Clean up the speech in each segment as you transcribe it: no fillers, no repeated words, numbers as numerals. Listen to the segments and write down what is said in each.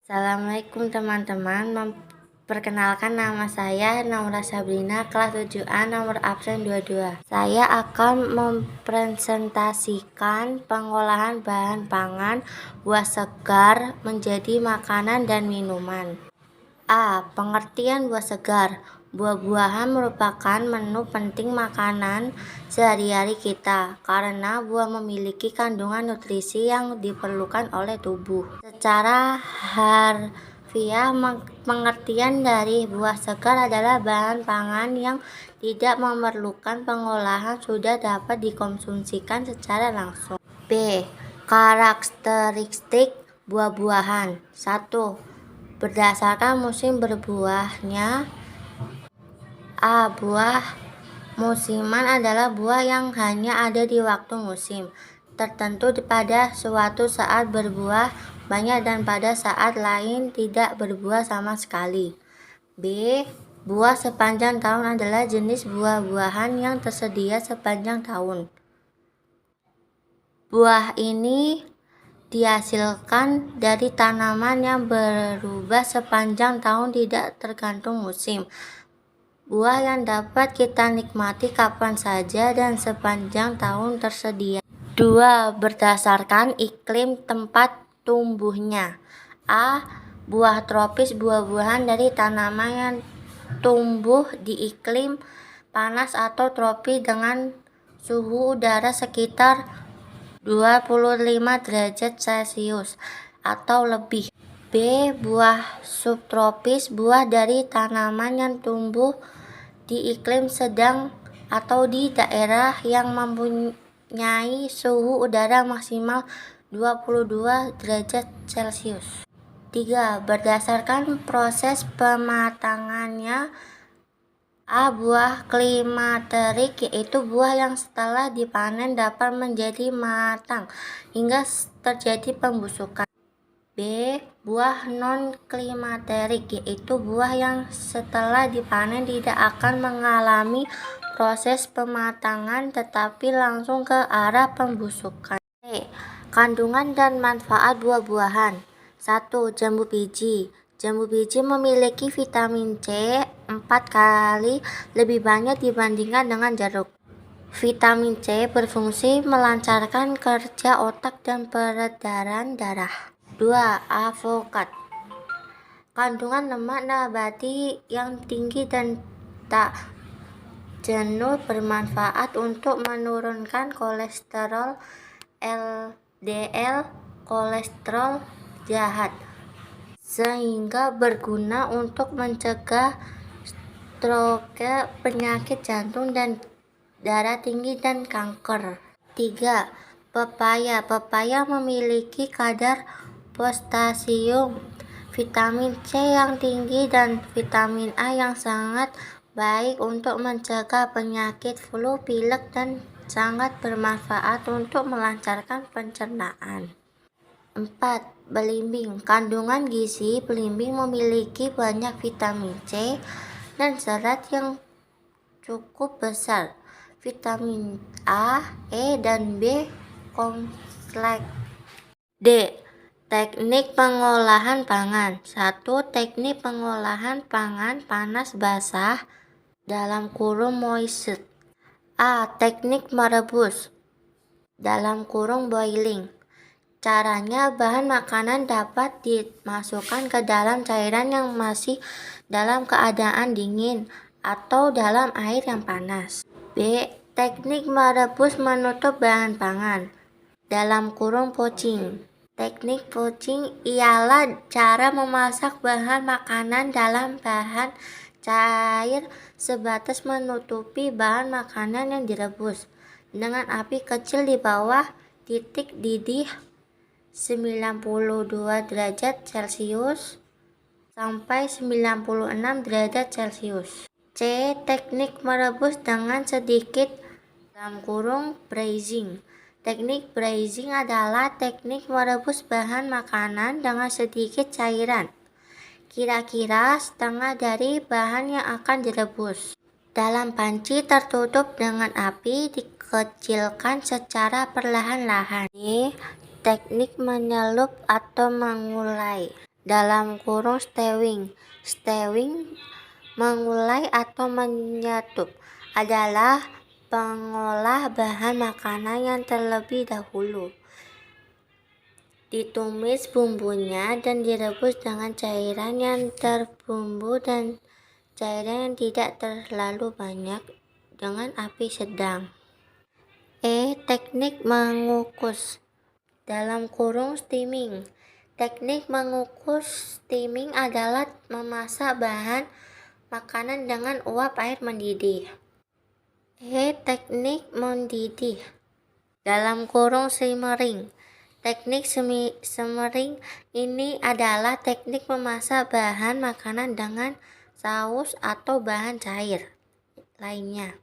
Assalamualaikum teman-teman. Perkenalkan, nama saya Naura Sabrina, kelas 7A, nomor absen 22. Saya akan mempresentasikan pengolahan bahan pangan buah segar menjadi makanan dan minuman. A. Pengertian buah segar. Buah-buahan merupakan menu penting makanan sehari-hari kita karena buah memiliki kandungan nutrisi yang diperlukan oleh tubuh. Secara harfiah, pengertian dari buah segar adalah bahan pangan yang tidak memerlukan pengolahan, sudah dapat dikonsumsikan secara langsung. B. Karakteristik buah-buahan. 1. Berdasarkan musim berbuahnya. A. Buah musiman adalah buah yang hanya ada di waktu musim tertentu pada suatu saat berbuah banyak dan pada saat lain tidak berbuah sama sekali. B. Buah sepanjang tahun adalah jenis buah-buahan yang tersedia sepanjang tahun. Buah ini dihasilkan dari tanaman yang berubah sepanjang tahun, tidak tergantung musim. Buah yang dapat kita nikmati kapan saja dan sepanjang tahun tersedia. 2. Berdasarkan iklim tempat tumbuhnya. A. Buah tropis, buah-buahan dari tanaman yang tumbuh di iklim panas atau tropis dengan suhu udara sekitar 25 derajat Celcius atau lebih. B. Buah subtropis, buah dari tanaman yang tumbuh di iklim sedang atau di daerah yang mempunyai suhu udara maksimal 22 derajat Celcius. 3. Berdasarkan proses pematangannya. A. Buah klimaterik, yaitu buah yang setelah dipanen dapat menjadi matang hingga terjadi pembusukan. B. Buah non-klimaterik, yaitu buah yang setelah dipanen tidak akan mengalami proses pematangan tetapi langsung ke arah pembusukan. C. Kandungan dan manfaat buah-buahan. 1. Jambu biji. Jambu biji memiliki vitamin C 4 kali lebih banyak dibandingkan dengan jeruk. Vitamin C berfungsi melancarkan kerja otak dan peredaran darah. 2. Avokat. Kandungan lemak nabati yang tinggi dan tak jenuh, bermanfaat untuk menurunkan kolesterol LDL, kolesterol jahat, sehingga berguna untuk mencegah stroke, penyakit jantung dan darah tinggi dan kanker. 3. Pepaya. Pepaya memiliki kadar potasium, vitamin C yang tinggi dan vitamin A yang sangat baik untuk mencegah penyakit flu, pilek, dan sangat bermanfaat untuk melancarkan pencernaan. 4. Belimbing. Kandungan gizi belimbing memiliki banyak vitamin C dan serat yang cukup besar, vitamin A, E, dan B kompleks. D. Teknik pengolahan pangan. 1. Teknik pengolahan pangan panas basah (moist). A. Teknik merebus (boiling). Caranya, bahan makanan dapat dimasukkan ke dalam cairan yang masih dalam keadaan dingin atau dalam air yang panas. B. Teknik merebus menutup bahan pangan (poaching). Teknik poaching ialah cara memasak bahan makanan dalam bahan cair sebatas menutupi bahan makanan yang direbus dengan api kecil di bawah titik didih 92 derajat Celcius sampai 96 derajat Celcius. C. Teknik merebus dengan sedikit (braising). Teknik braising adalah teknik merebus bahan makanan dengan sedikit cairan, kira-kira setengah dari bahan yang akan direbus, dalam panci tertutup dengan api dikecilkan secara perlahan-lahan. D. Teknik menyelup atau mengulai. dalam kurung stewing. Stewing, mengulai atau menyatup, adalah pengolah bahan makanan yang terlebih dahulu ditumis bumbunya dan direbus dengan cairan yang terbumbu dan cairan yang tidak terlalu banyak dengan api sedang. Teknik mengukus dalam kurung steaming. Teknik mengukus steaming adalah memasak bahan makanan dengan uap air mendidih. Teknik mendidih dalam kurung simmering. Teknik simmering ini adalah teknik memasak bahan makanan dengan saus atau bahan cair lainnya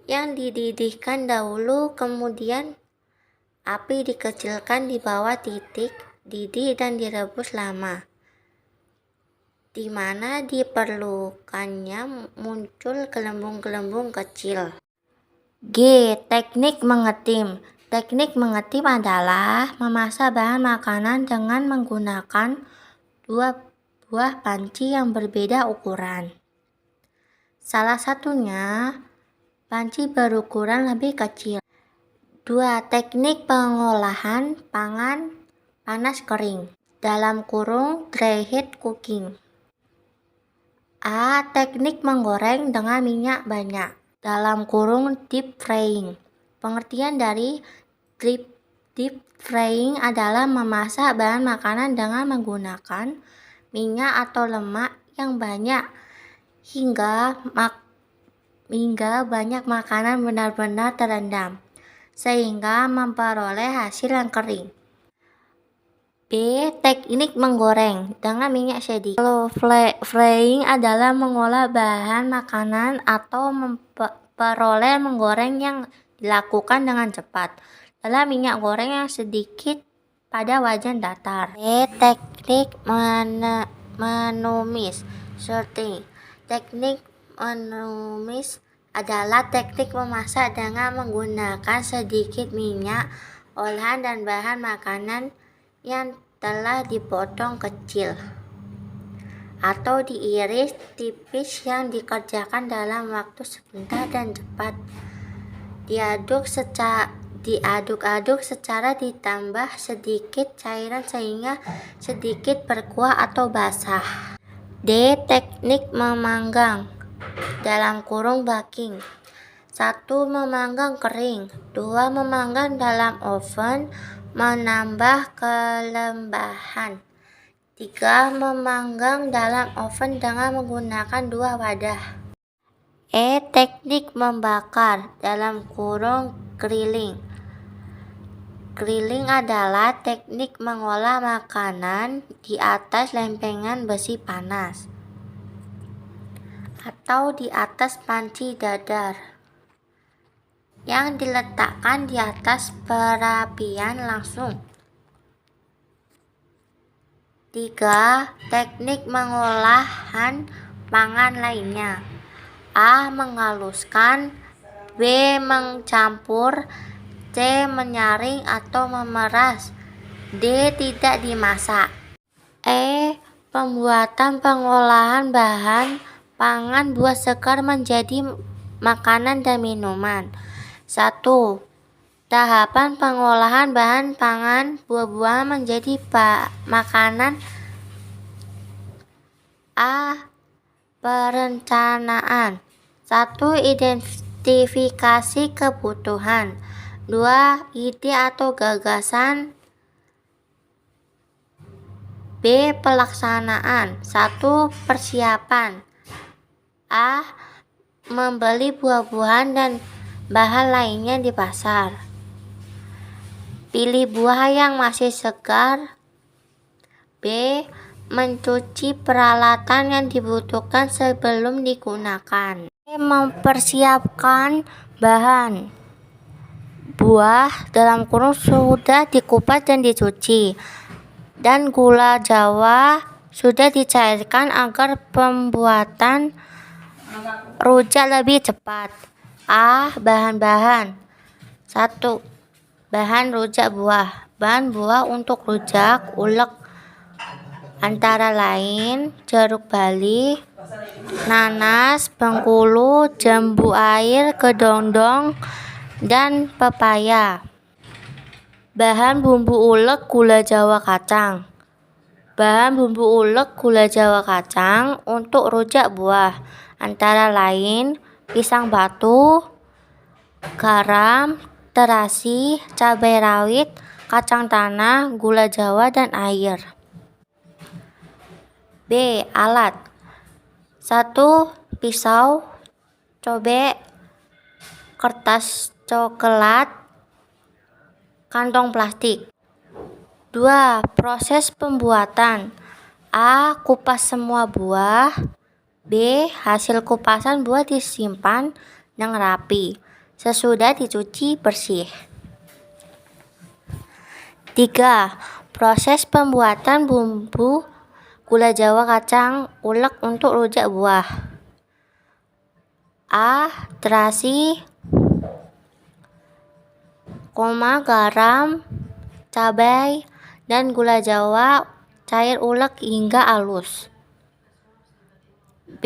yang dididihkan dahulu, kemudian api dikecilkan di bawah titik didih dan direbus lama, di mana diperlukannya muncul gelembung-gelembung kecil. Teknik mengetim. Teknik mengetim adalah memasak bahan makanan dengan menggunakan 2 buah panci yang berbeda ukuran. Salah satunya panci berukuran lebih kecil. 2. Teknik pengolahan pangan panas kering dalam kurung dry heat cooking. Teknik menggoreng dengan minyak banyak dalam kurung deep frying. Pengertian dari deep frying adalah memasak bahan makanan dengan menggunakan minyak atau lemak yang banyak hingga banyak makanan benar-benar terendam, sehingga memperoleh hasil yang kering. Teknik menggoreng dengan minyak sedikit. Frying adalah mengolah bahan makanan atau memperoleh menggoreng yang dilakukan dengan cepat dalam minyak goreng yang sedikit pada wajan datar. Teknik menumis sorting. Teknik menumis adalah teknik memasak dengan menggunakan sedikit minyak olahan dan bahan makanan yang telah dipotong kecil atau diiris tipis yang dikerjakan dalam waktu sebentar dan cepat. Diaduk-aduk secara ditambah sedikit cairan sehingga sedikit berkuah atau basah. Teknik memanggang dalam kurung baking. 1. Memanggang kering. 2. Memanggang dalam oven menambah kelembahan. 3. Memanggang dalam oven dengan menggunakan 2 wadah. Teknik membakar dalam kurung grilling. Grilling adalah teknik mengolah makanan di atas lempengan besi panas atau di atas panci dadar yang diletakkan di atas perapian langsung. 3. Teknik mengolahan pangan lainnya. Menghaluskan, B. mencampur, C. menyaring atau memeras, D. tidak dimasak. Pembuatan pengolahan bahan pangan buah segar menjadi makanan dan minuman. 1. Tahapan pengolahan bahan pangan buah-buahan menjadi makanan. Perencanaan. 1. Identifikasi kebutuhan. 2. Ide atau gagasan. B. Pelaksanaan. 1. Persiapan. Membeli buah-buahan dan bahan lainnya di pasar. Pilih buah yang masih segar. B. Mencuci peralatan yang dibutuhkan sebelum digunakan. Mempersiapkan bahan. Buah dalam kurung sudah dikupas dan dicuci, dan gula jawa sudah dicairkan agar pembuatan rujak lebih cepat. Bahan-bahan. 1. Bahan rujak buah. Bahan buah untuk rujak, ulek, antara lain jeruk bali, nanas, bengkulu, jambu air, kedondong, dan pepaya. Bahan bumbu ulek gula jawa kacang. Bahan bumbu ulek gula jawa kacang untuk rujak buah antara lain pisang batu, garam, terasi, cabai rawit, kacang tanah, gula jawa, dan air. B. Alat 1. Pisau, cobek, kertas coklat, kantong plastik. 2. Proses pembuatan. A. Kupas semua buah. B. Hasil kupasan buah disimpan dengan rapi sesudah dicuci bersih. 3. Proses pembuatan bumbu gula jawa kacang ulek untuk rujak buah. A. Terasi, garam, cabai, dan gula jawa cair ulek hingga halus. B.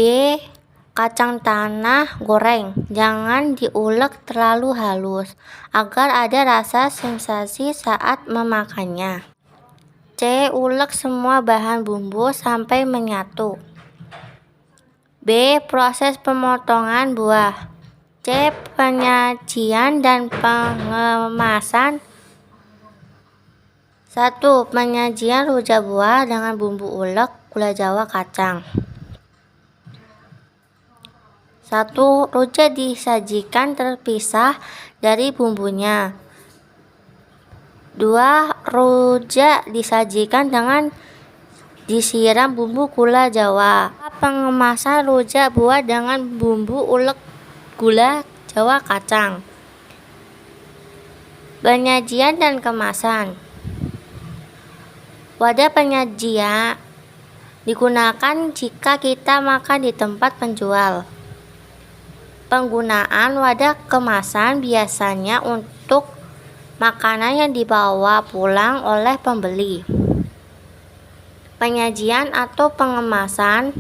Kacang tanah goreng, jangan diulek terlalu halus agar ada rasa sensasi saat memakannya. C. Ulek semua bahan bumbu sampai menyatu. B. Proses pemotongan buah. C. Penyajian dan pengemasan. 1. Penyajian rujak buah dengan bumbu ulek gula jawa kacang. 1. Rujak disajikan terpisah dari bumbunya. 2. Rujak disajikan dengan disiram bumbu gula jawa. Pengemasan rujak buah dengan bumbu ulek gula jawa kacang. Penyajian dan kemasan. Wadah penyajian digunakan jika kita makan di tempat penjual. Penggunaan wadah kemasan biasanya untuk makanan yang dibawa pulang oleh pembeli. Penyajian atau pengemasan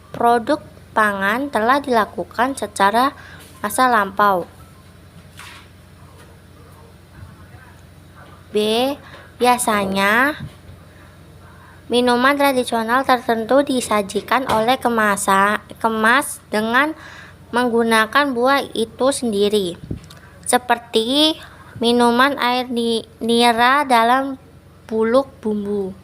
produk pangan telah dilakukan secara masa lampau. B. Biasanya minuman tradisional tertentu disajikan oleh kemas dengan menggunakan buah itu sendiri, seperti minuman air nira dalam buluk bumbu.